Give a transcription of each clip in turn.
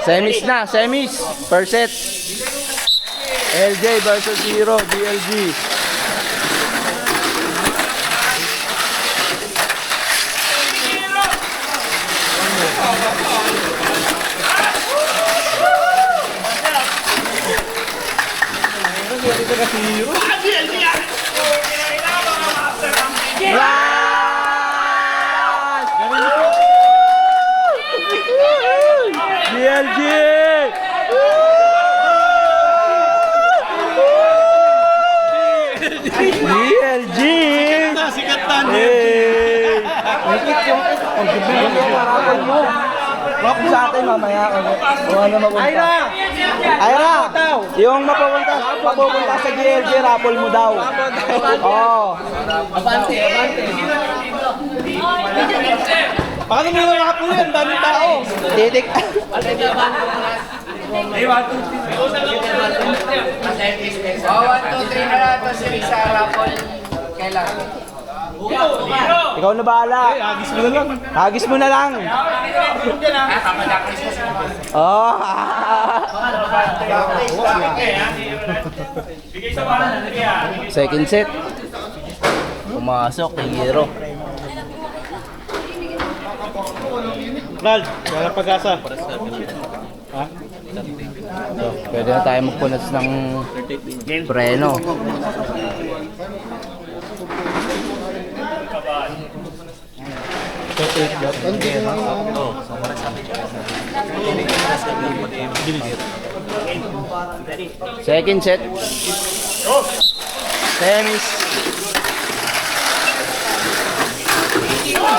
Semis na, semis. Per set. LJ versus Hero, DLG. DLG! DLG! Sikat na. Hey! Wap sa atin mamaya. Kung ano mapunta. Ayra! Yung mapupunta sa DLG, raffle mo daw. Oo. Abante. Baka naman yung mga pulo yan, daming tao. Titik. Ay, 1, 2, 3. 1, 2, 3 na lang ito si Risa Rapol. Kailan? Ikaw na bahala. Agis mo na lang. Hagis mo na lang. Oh. Second set. Pumasok kay Hero. Ral, walang pag-asa. Ha? So, pwede na tayo magpunas ng preno. Second set. Semis.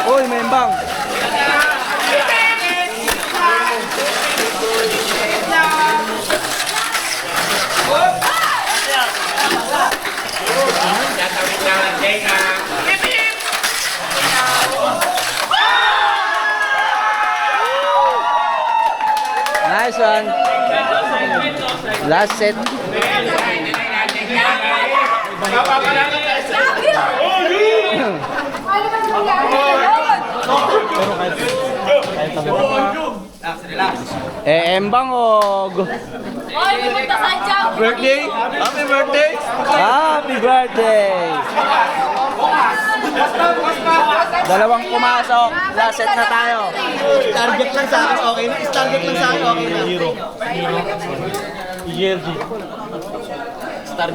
Uy, membang. Nice one. Last set. Embang og. Birthday? Happy birthday! Happy birthday. Dalawang pumasok. Last set na tayo. Target lang sa akin, okay na. Target lang sa akin, okay na. Hero. ELG.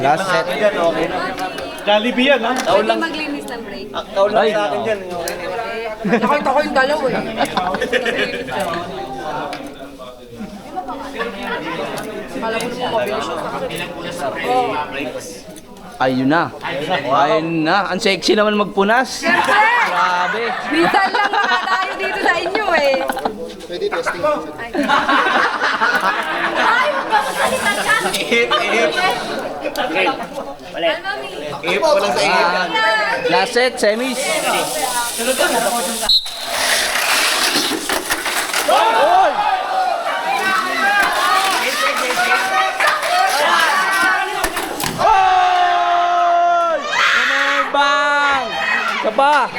Last set. Okay na. Jollibee yan, ha? Pwede maglinis ng break. Taon lang sa akin dyan. Nakita ko yung dalaw eh. Kala ko naman mabilis yun. Ayun na. Ayun na. Ang sexy naman magpunas. Siyempre! Grabe. Minsan lang makatayo dito sa inyo eh. Pwede testing. Ay, magpapasalitan ka! Walang sa Ah, last set, semis. Oy! Oy! Bang! Isa pa.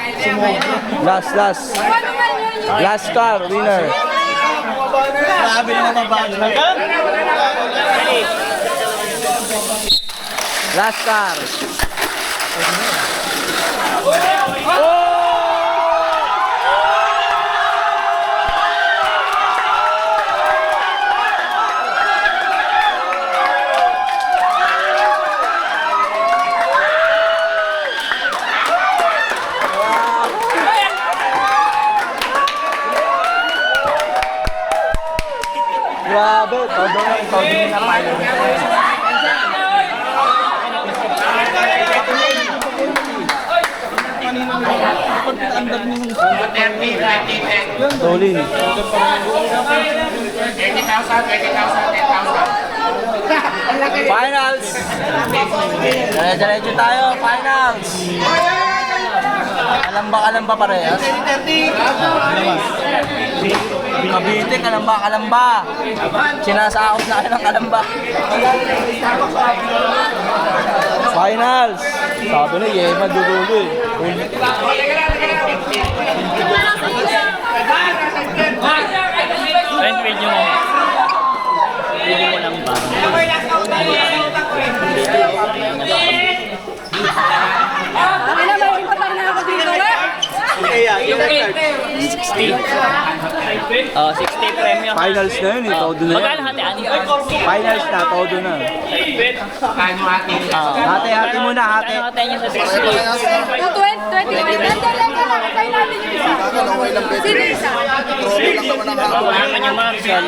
Last. Paano nga yun? Last car, winner. Grabe na naman ba? Last car. Grabe, todo na pilot. Solid. 20,000, 10,000. Finals. Dire-diretso tayo, finals. Kalamba parehas. Cavite, kalamba. Sinasakop na kayo ng kalamba. Finals. Sabi na, Yema dudulo eh. Friend, video mo. Oh, 60 premyo. Finals na yun, todo na Magkano yan. hati? Ano? Finals na, todo na. Hati-hati muna, hati. Ano hati niya sa 60? Yung 20. Nandiyan lang ka lang. Tayo natin yung isa. Sino yung isa? Wala naman yung Marshall.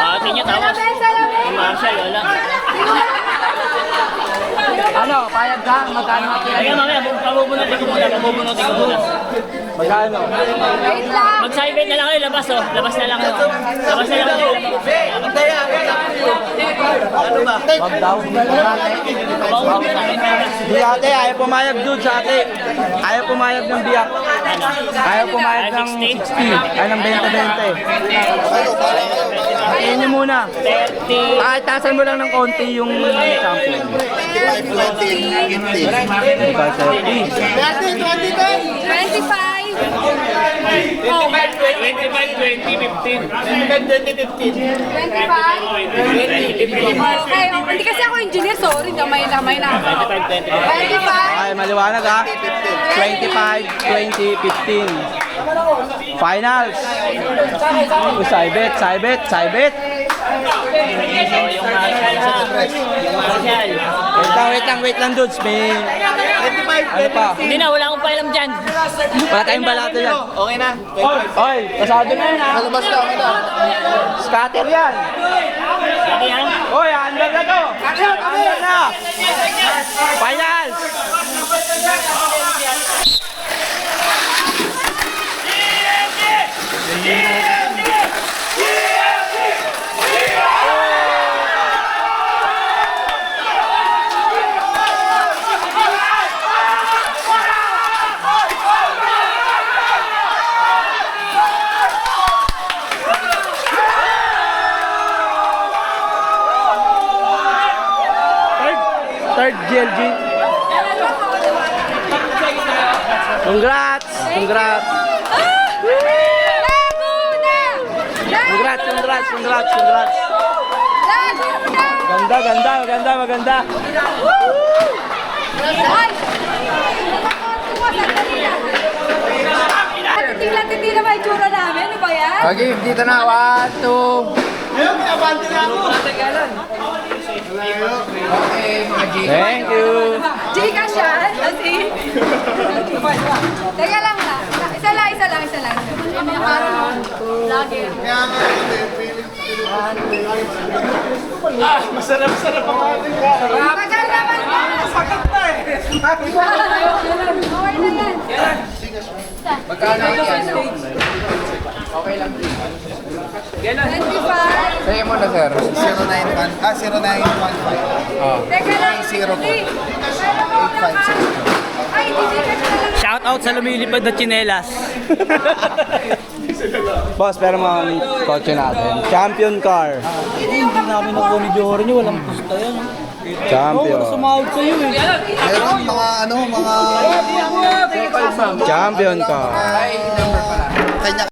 Hati niya tapos. Yung Marshall, wala. Ano, payag ka? Magkano hati? Ayun, mamaya, pabubunutin ko muna. Magkano? Wait lang. Mag-side na lang kayo, labas oh. Labas na lang. Labas na lang. Wag daw. Di ate, ayaw pumayag dude sa ate. Ayaw pumayag ng biyak. Ayaw pumayag ng 60. Ay, ng 20-20. Hatiin niyo muna. 30. Kahit tasan mo lang ng konti yung champion. 25. Oh, 25. Okay, hindi kasi ako engineer, sorry, kamay na. 25. Ay, maliwanag ha. 25, 20, 15. Finals. Saibet. Yung Marshall. Wait lang dudes. May... Ano pa? Hindi na, wala akong pailam dyan. Wala tayong balato yan. Okay na. Oy, pasado na yan ha. Malabas na, okay na. Scatter yan. Sabi yan. Oy, under na to. Under na. Finals. Third GLG. Congrats! Laguna! Congrats! Laguna! Maganda. Ay! Titila ba yung tsura namin? Ano ba yan? Okay, dito na. 1, 2. Okay, mga G. Thank you. Gcash yan? Kasi... Teka lang ha. Isa lang. Lagi. Masarap-sarap ang ating Tagal naman ba? Sakit na eh. Okay na yan. Magkano yan? Okay lang. 25. Sa'yo mo na, sir. 0915. Teka lang. 0 po. Ay, hindi ka na lang. Shout out sa lumilipad na tsinelas. Boss, pero mga kotse natin. Champion car. Namin ako ni Jory niyo, walang pusta yan. Champion. Sumahod sa'yo eh. Meron mga Champion car. Ay, number